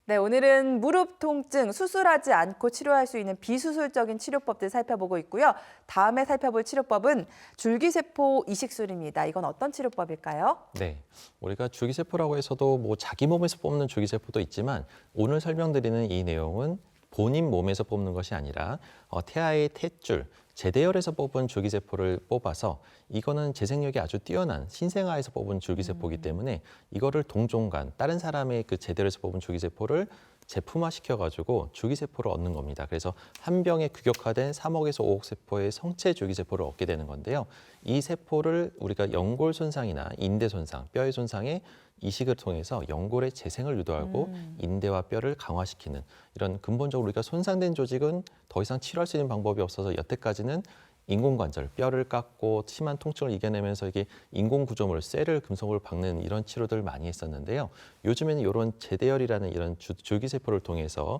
네, 오늘은 무릎 통증 수술하지 않고 치료할 수 있는 비수술적인 치료법들 살펴보고 있고요. 다음에 살펴볼 치료법은 줄기세포 이식술입니다. 이건 어떤 치료법일까요? 네, 우리가 줄기세포라고 해서도 뭐 자기 몸에서 뽑는 줄기세포도 있지만 오늘 설명드리는 이 내용은 본인 몸에서 뽑는 것이 아니라 태아의 탯줄, 제대열에서 뽑은 줄기세포를 뽑아서 이거는 재생력이 아주 뛰어난 신생아에서 뽑은 줄기세포이기 때문에 이거를 동종간 다른 사람의 그 제대열에서 뽑은 줄기세포를 제품화 시켜가지고 줄기세포를 얻는 겁니다. 그래서 한 병에 규격화된 3억에서 5억 세포의 성체 줄기세포를 얻게 되는 건데요. 이 세포를 우리가 연골 손상이나 인대 손상, 뼈의 손상에 이식을 통해서 연골의 재생을 유도하고 인대와 뼈를 강화시키는 이런 근본적으로 우리가 손상된 조직은 더 이상 치료할 수 있는 방법이 없어서 여태까지는 인공관절, 뼈를 깎고 심한 통증을 이겨내면서 이게 인공구조물, 쇠를 금속을 박는 이런 치료들을 많이 했었는데요. 요즘에는 이런 제대열이라는 이런 줄기세포를 통해서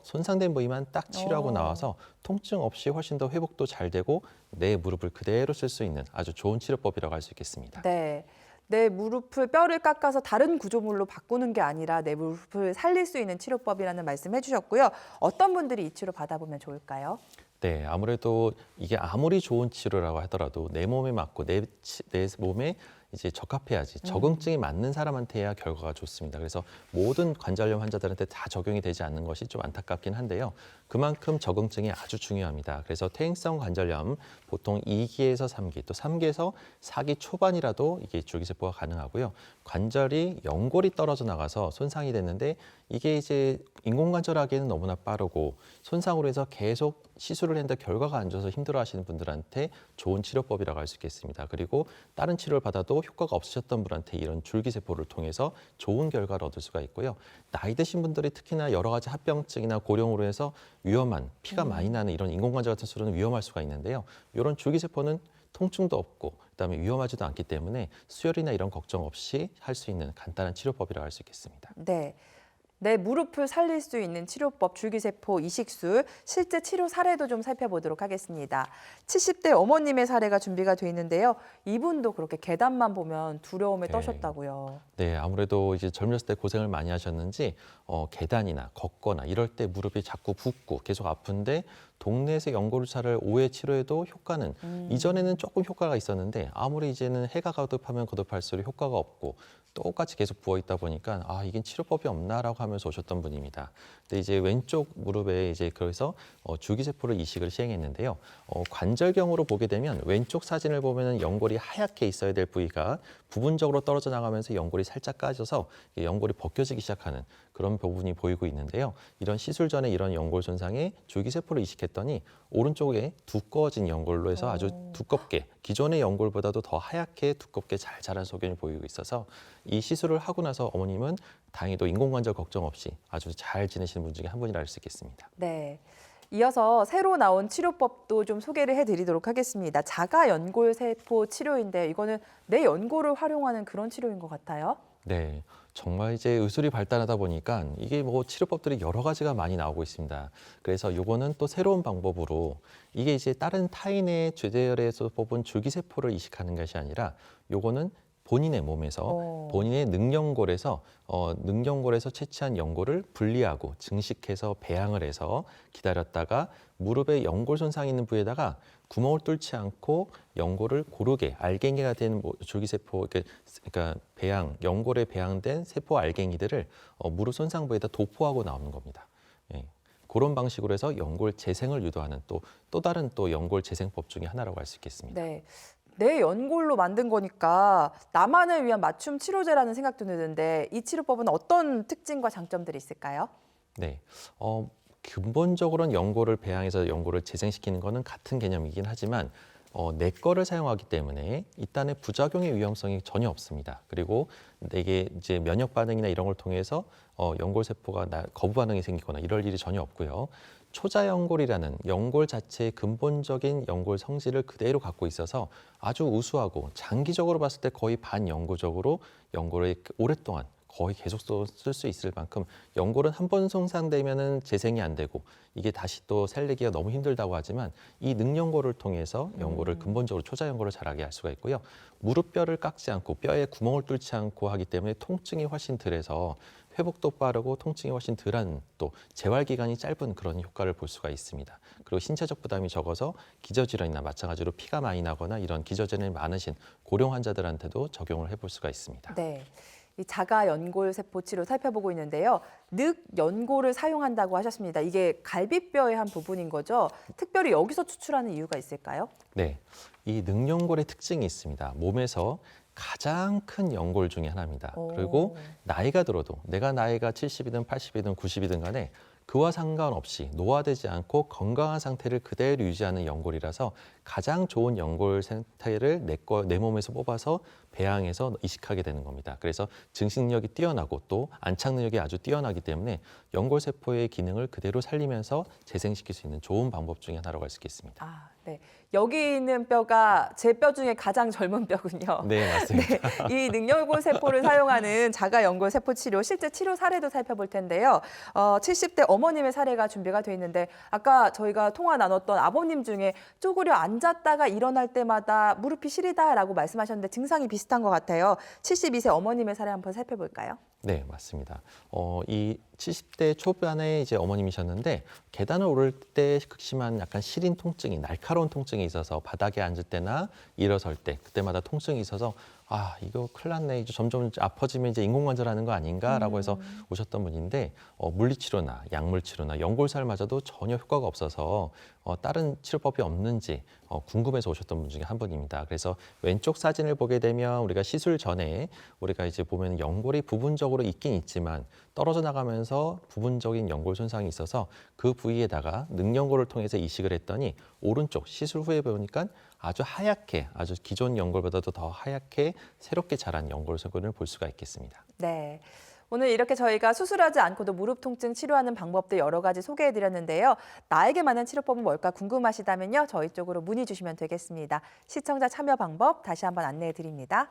손상된 부위만 딱 치료하고 나와서 통증 없이 훨씬 더 회복도 잘 되고 내 무릎을 그대로 쓸 수 있는 아주 좋은 치료법이라고 할 수 있겠습니다. 네. 내 무릎을 뼈를 깎아서 다른 구조물로 바꾸는 게 아니라 내 무릎을 살릴 수 있는 치료법이라는 말씀 해주셨고요. 어떤 분들이 이 치료 받아보면 좋을까요? 네, 아무래도 이게 아무리 좋은 치료라고 하더라도 내 몸에 맞고 내 몸에 이제 적합해야지 적응증이 맞는 사람한테 야 결과가 좋습니다. 그래서 모든 관절염 환자들한테 다 적용이 되지 않는 것이 좀 안타깝긴 한데요. 그만큼 적응증이 아주 중요합니다. 그래서 퇴행성 관절염 보통 2기에서 3기 또 3기에서 4기 초반이라도 이게 줄기세포가 가능하고요. 관절이 연골이 떨어져 나가서 손상이 됐는데 이게 이제 인공관절하기에는 너무나 빠르고 손상으로 해서 계속 시술을 했는데 결과가 안 좋아서 힘들어하시는 분들한테 좋은 치료법이라고 할 수 있겠습니다. 그리고 다른 치료를 받아도 효과가 없으셨던 분한테 이런 줄기세포를 통해서 좋은 결과를 얻을 수가 있고요. 나이 드신 분들이 특히나 여러 가지 합병증이나 고령으로 해서 위험한 피가 많이 나는 이런 인공관절 같은 수술은 위험할 수가 있는데요. 이런 줄기세포는 통증도 없고 그다음에 위험하지도 않기 때문에 수혈이나 이런 걱정 없이 할 수 있는 간단한 치료법이라고 할 수 있겠습니다. 네. 내 무릎을 살릴 수 있는 치료법 줄기세포 이식술 실제 치료 사례도 좀 살펴보도록 하겠습니다. 70대 어머님의 사례가 준비가 돼 있는데요. 이분도 그렇게 계단만 보면 두려움에 네. 떠셨다고요. 네, 아무래도 이제 젊었을 때 고생을 많이 하셨는지 계단이나 걷거나 이럴 때 무릎이 자꾸 붓고 계속 아픈데 동네에서 연골차를 5회 치료해도 효과는 이전에는 조금 효과가 있었는데 아무리 이제는 해가 거듭하면 거듭할수록 효과가 없고 똑같이 계속 부어 있다 보니까 아 이게 치료법이 없나라고 하면서 오셨던 분입니다. 근데 이제 왼쪽 무릎에 이제 그래서 줄기세포를 이식을 시행했는데요. 관절경으로 보게 되면 왼쪽 사진을 보면은 연골이 하얗게 있어야 될 부위가 부분적으로 떨어져 나가면서 연골이 살짝 까져서 연골이 벗겨지기 시작하는 그런 부분이 보이고 있는데요. 이런 시술 전에 이런 연골 손상에 줄기세포를 이식했더니 오른쪽에 두꺼워진 연골로 해서 아주 두껍게 기존의 연골보다도 더 하얗게 두껍게 잘 자란 소견이 보이고 있어서 이 시술을 하고 나서 어머님은 다행히도 인공관절 걱정 없이 아주 잘 지내시는 분 중에 한 분이라 할 수 있겠습니다. 네. 이어서 새로 나온 치료법도 좀 소개를 해드리도록 하겠습니다. 자가 연골세포 치료인데 이거는 내 연골을 활용하는 그런 치료인 것 같아요. 네, 정말 이제 의술이 발달하다 보니까 이게 뭐 치료법들이 여러 가지가 많이 나오고 있습니다. 그래서 요거는 또 새로운 방법으로 이게 이제 다른 타인의 제재열에서 뽑은 줄기세포를 이식하는 것이 아니라 요거는 본인의 몸에서 본인의 능연골에서 채취한 연골을 분리하고 증식해서 배양을 해서 기다렸다가 무릎에 연골 손상이 있는 부위에다가 구멍을 뚫지 않고 연골을 고르게 알갱이가 된 줄기세포 그러니까 연골에 배양된 세포 알갱이들을 무릎 손상 부위에다 도포하고 나오는 겁니다. 예. 그런 방식으로 해서 연골 재생을 유도하는 또 다른 또 연골 재생법 중에 하나라고 할 수 있겠습니다. 네. 내 연골로 만든 거니까 나만을 위한 맞춤 치료제라는 생각도 드는데 이 치료법은 어떤 특징과 장점들이 있을까요? 네. 근본적으로는 연골을 배양해서 연골을 재생시키는 것은 같은 개념이긴 하지만 내 거를 사용하기 때문에 일단의 부작용의 위험성이 전혀 없습니다. 그리고 이게 이제 면역 반응이나 이런 걸 통해서 연골 세포가 거부 반응이 생기거나 이럴 일이 전혀 없고요. 초자연골이라는 연골 자체의 근본적인 연골 성질을 그대로 갖고 있어서 아주 우수하고 장기적으로 봤을 때 거의 반영구적으로 연골을 오랫동안 거의 계속 쓸 수 있을 만큼 연골은 한 번 손상되면은 재생이 안 되고 이게 다시 또 살리기가 너무 힘들다고 하지만 이 능연골을 통해서 연골을 근본적으로 초자연골을 자라게 할 수가 있고요. 무릎뼈를 깎지 않고 뼈에 구멍을 뚫지 않고 하기 때문에 통증이 훨씬 덜해서 회복도 빠르고 통증이 훨씬 덜한 또 재활 기간이 짧은 그런 효과를 볼 수가 있습니다. 그리고 신체적 부담이 적어서 기저질환이나 마찬가지로 피가 많이 나거나 이런 기저질환이 많으신 고령 환자들한테도 적용을 해볼 수가 있습니다. 네. 이 자가 연골 세포 치료 살펴보고 있는데요. 늑 연골을 사용한다고 하셨습니다. 이게 갈비뼈의 한 부분인 거죠. 특별히 여기서 추출하는 이유가 있을까요? 네, 이 늑연골의 특징이 있습니다. 몸에서 가장 큰 연골 중에 하나입니다. 오. 그리고 나이가 들어도 내가 나이가 70이든 80이든 90이든 간에 그와 상관없이 노화되지 않고 건강한 상태를 그대로 유지하는 연골이라서 가장 좋은 연골 상태를 내 몸에서 뽑아서 배양해서 이식하게 되는 겁니다. 그래서 증식력이 뛰어나고 또 안착 능력이 아주 뛰어나기 때문에 연골 세포의 기능을 그대로 살리면서 재생시킬 수 있는 좋은 방법 중에 하나라고 할 수 있겠습니다. 아, 네. 여기 있는 뼈가 제 뼈 중에 가장 젊은 뼈군요. 네, 맞습니다. 이 늑연골 세포를 사용하는 자가 연골 세포 치료, 실제 치료 사례도 살펴볼 텐데요. 70대 어머님의 사례가 준비가 돼 있는데 아까 저희가 통화 나눴던 아버님 중에 쪼그려 앉았다가 일어날 때마다 무릎이 시리다라고 말씀하셨는데 증상이 비슷한 것 같아요. 72세 어머님의 사례 한번 살펴볼까요? 네, 맞습니다. 이 70대 초반에 이제 어머님이셨는데 계단을 오를 때 극심한 약간 시린 통증이 날카로운 통증이 있어서 바닥에 앉을 때나 일어설 때 그때마다 통증이 있어서 아 이거 큰일 났네 이제 점점 아파지면 이제 인공관절하는 거 아닌가라고 해서 오셨던 분인데 물리치료나 약물치료나 연골살 맞아도 전혀 효과가 없어서 다른 치료법이 없는지 궁금해서 오셨던 분 중에 한 분입니다. 그래서 왼쪽 사진을 보게 되면 우리가 시술 전에 우리가 이제 보면 연골이 부분적으로 있긴 있지만 떨어져 나가면서 부분적인 연골 손상이 있어서 그 부위에다가 늑연골을 통해서 이식을 했더니 오른쪽 시술 후에 보니까 아주 하얗게 아주 기존 연골보다도 더 하얗게 새롭게 자란 연골 쇄골을 볼 수가 있겠습니다. 네. 오늘 이렇게 저희가 수술하지 않고도 무릎 통증 치료하는 방법도 여러 가지 소개해드렸는데요. 나에게 맞는 치료법은 뭘까 궁금하시다면요. 저희 쪽으로 문의 주시면 되겠습니다. 시청자 참여 방법 다시 한번 안내해드립니다.